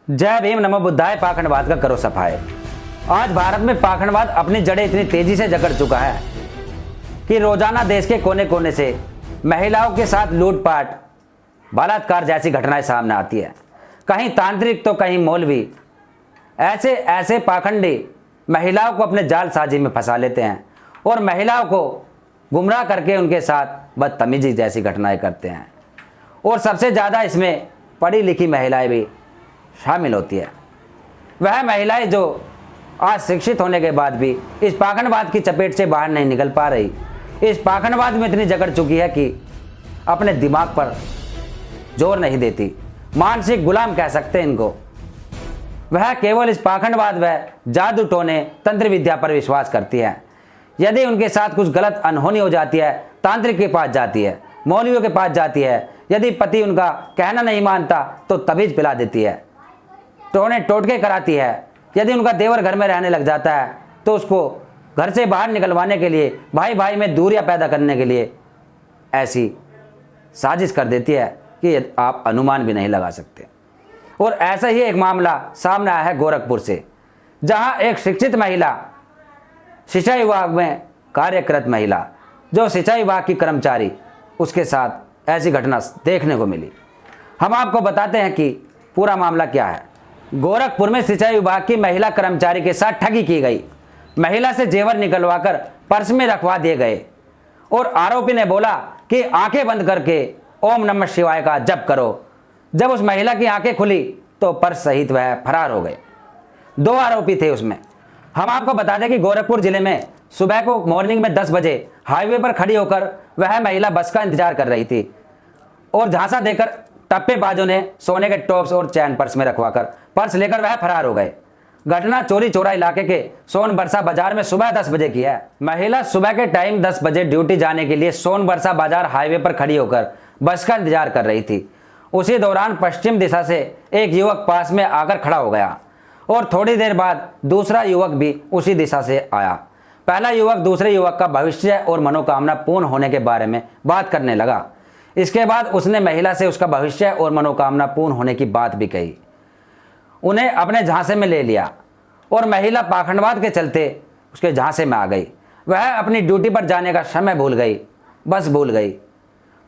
जय भीम नमो बुद्धाय। पाखंडवाद का करो सफाई। आज भारत में पाखंडवाद अपनी जड़ें इतनी तेजी से जकड़ चुका है कि रोजाना देश के कोने कोने से महिलाओं के साथ लूटपाट, बलात्कार जैसी घटनाएं सामने आती है। कहीं तांत्रिक तो कहीं मौलवी ऐसे ऐसे पाखंडी महिलाओं को अपने जालसाजी में फंसा लेते हैं और महिलाओं को गुमराह करके उनके साथ बदतमीजी जैसी घटनाएं करते हैं। और सबसे ज़्यादा इसमें पढ़ी लिखी महिलाएं भी शामिल होती है। वह महिलाएं जो आज शिक्षित होने के बाद भी इस पाखंडवाद की चपेट से बाहर नहीं निकल पा रही, इस पाखंडवाद में इतनी जकड़ चुकी है कि अपने दिमाग पर जोर नहीं देती, मानसिक गुलाम कह सकते हैं इनको। वह केवल इस पाखंडवाद व जादू टोने तंत्र विद्या पर विश्वास करती है। यदि उनके साथ कुछ गलत अनहोनी हो जाती है, तांत्रिक के पास जाती है, मौलवियों के पास जाती है। यदि पति उनका कहना नहीं मानता तो तबीज पिला देती है, टोने टोटके कराती है। यदि उनका देवर घर में रहने लग जाता है तो उसको घर से बाहर निकलवाने के लिए, भाई भाई में दूरियां पैदा करने के लिए ऐसी साजिश कर देती है कि आप अनुमान भी नहीं लगा सकते। और ऐसा ही एक मामला सामने आया है गोरखपुर से, जहां एक शिक्षित महिला, सिंचाई विभाग में कार्यरत महिला, जो सिंचाई विभाग की कर्मचारी, उसके साथ ऐसी घटना देखने को मिली। हम आपको बताते हैं कि पूरा मामला क्या है। गोरखपुर में सिंचाई विभाग की महिला कर्मचारी के साथ ठगी की गई। महिला से जेवर निकलवाकर पर्स में रखवा दिए गए और आरोपी ने बोला कि आंखें बंद करके ओम नमः शिवाय का जप करो। जब उस महिला की आंखें खुली तो पर्स सहित वह फरार हो गए। 2 आरोपी थे उसमें। हम आपको बता दें कि गोरखपुर जिले में सुबह को मॉर्निंग में 10 बजे हाईवे पर खड़ी होकर वह महिला बस का इंतजार कर रही थी और झांसा देकर टप्पेबाजों ने सोने के टॉप्स और चैन पर्स में रखवाकर पर्स लेकर वह फरार हो गए। घटना चोरी चोरा इलाके के सोनबरसा बाजार में सुबह 10 बजे की है। महिला सुबह के टाइम 10 बजे ड्यूटी जाने के लिए सोनबरसा बाजार हाईवे पर खड़ी होकर बस का इंतजार कर रही थी। उसी दौरान पश्चिम दिशा से एक युवक पास में आकर खड़ा हो गया और थोड़ी देर बाद दूसरा युवक भी उसी दिशा से आया। पहला युवक दूसरे युवक का भविष्य और मनोकामना पूर्ण होने के बारे में बात करने लगा। इसके बाद उसने महिला से उसका भविष्य और मनोकामना पूर्ण होने की बात भी कही। उन्हें अपने झांसे में ले लिया और महिला पाखंडवाद के चलते उसके झांसे में आ गई। वह अपनी ड्यूटी पर जाने का समय भूल गई, बस भूल गई।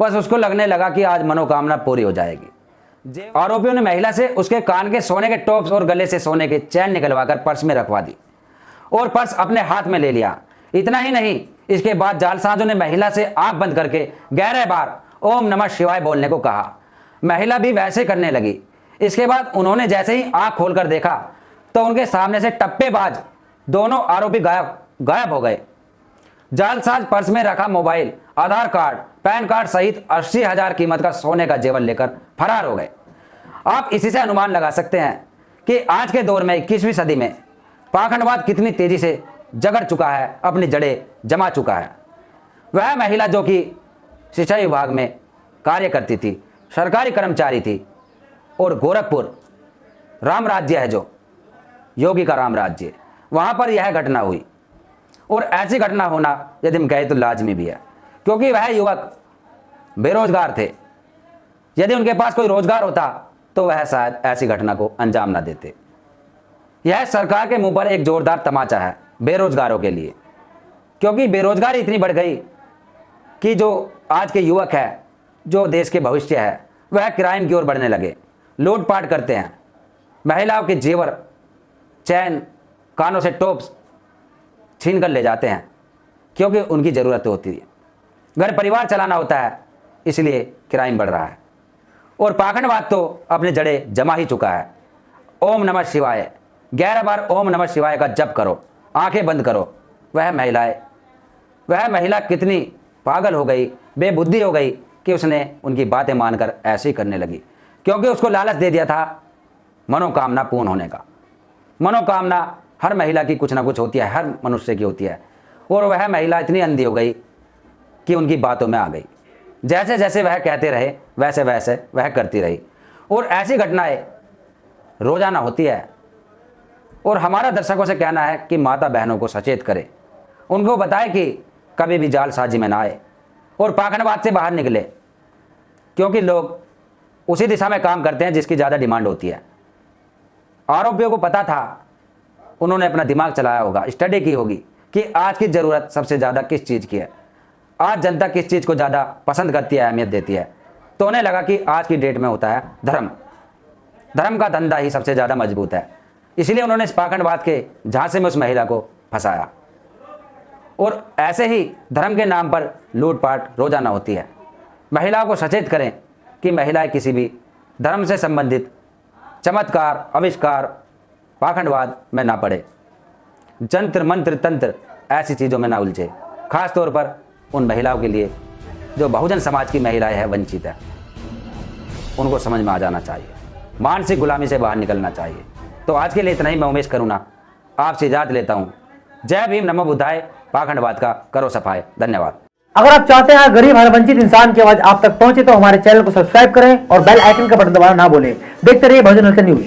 बस उसको लगने लगा कि आज मनोकामना पूरी हो जाएगी। आरोपियों ने महिला से उसके कान के सोने के टॉप्स और गले से सोने के चैन निकलवाकर पर्स में रखवा दी और पर्स अपने हाथ में ले लिया। इतना ही नहीं, इसके बाद जालसाजों ने महिला से आंख बंद करके गहरे बार ओम नमः शिवाय बोलने को कहा। महिला भी वैसे करने लगी। इसके बाद उन्होंने जैसे ही आंख खोलकर देखा तो उनके सामने से टप्पेबाज दोनों आरोपी गायब हो गए। जालसाज पर्स में रखा मोबाइल, आधार कार्ड, पैन कार्ड सहित 80,000 कीमत का सोने का जेवर लेकर फरार हो गए। आप इसी से अनुमान लगा सकते हैं कि आज के दौर में 21वीं सदी में पाखंडवाद कितनी तेजी से जगड़ चुका है, अपनी जड़ें जमा चुका है। वह महिला जो कि सिंचाई विभाग में कार्य करती थी, सरकारी कर्मचारी थी और गोरखपुर राम राज्य है, जो योगी का राम राज्य, वहाँ पर यह घटना हुई। और ऐसी घटना होना यदि हम कहें तो लाजमी भी है, क्योंकि वह युवक बेरोजगार थे। यदि उनके पास कोई रोजगार होता तो वह शायद ऐसी घटना को अंजाम ना देते। यह सरकार के मुंह पर एक जोरदार तमाचा है बेरोजगारों के लिए, क्योंकि बेरोजगारी इतनी बढ़ गई कि जो आज के युवक है, जो देश के भविष्य है, वह क्राइम की ओर बढ़ने लगे, लूटपाट करते हैं, महिलाओं के जेवर, चैन, कानों से टॉप्स छीन कर ले जाते हैं, क्योंकि उनकी ज़रूरत होती है, घर परिवार चलाना होता है, इसलिए क्राइम बढ़ रहा है। और पाखंडवाद तो अपने जड़ें जमा ही चुका है। ओम नमः शिवाय, 11 बार ओम नमः शिवाय का जप करो, आंखें बंद करो। वह महिला कितनी पागल हो गई, बेबुद्धि हो गई कि उसने उनकी बातें मानकर ऐसे ही करने लगी, क्योंकि उसको लालच दे दिया था मनोकामना पूर्ण होने का। मनोकामना हर महिला की कुछ ना कुछ होती है, हर मनुष्य की होती है। और वह महिला इतनी अंधी हो गई कि उनकी बातों में आ गई। जैसे जैसे वह कहते रहे वैसे वैसे वह करती रही। और ऐसी घटनाएं रोजाना होती है। और हमारा दर्शकों से कहना है कि माता बहनों को सचेत करें, उनको बताएं कि कभी भी जालसाजी में ना आए और पाखंडवाद से बाहर निकले, क्योंकि लोग उसी दिशा में काम करते हैं जिसकी ज़्यादा डिमांड होती है। आरोपियों को पता था, उन्होंने अपना दिमाग चलाया होगा, स्टडी की होगी कि आज की ज़रूरत सबसे ज़्यादा किस चीज़ की है, आज जनता किस चीज़ को ज़्यादा पसंद करती है, अहमियत देती है। तो उन्हें लगा कि आज की डेट में होता है धर्म, धर्म का धंधा ही सबसे ज़्यादा मजबूत है। इसलिए उन्होंने इस पाखंडवाद के झांसे में उस महिला को फंसाया। और ऐसे ही धर्म के नाम पर लूटपाट रोजाना होती है। महिलाओं को सचेत करें कि महिलाएं किसी भी धर्म से संबंधित चमत्कार, आविष्कार, पाखंडवाद में ना पड़े, जंत्र मंत्र तंत्र ऐसी चीज़ों में ना उलझे। खास तौर पर उन महिलाओं के लिए जो बहुजन समाज की महिलाएं हैं, वंचित है, उनको समझ में आ जाना चाहिए, मानसिक गुलामी से बाहर निकलना चाहिए। तो आज के लिए इतना ही। मैं उमेश करूणा आपसे इजाज़त लेता हूँ। जय भीम, नमो बुद्धाय। पाखंडवाद का करो सफाई। धन्यवाद। अगर आप चाहते हैं गरीब हर वंचित इंसान की आवाज आप तक पहुंचे तो हमारे चैनल को सब्सक्राइब करें और बेल आइकन का बटन दबाना ना भूलें। देखते रहिए बहुजन न्यूज।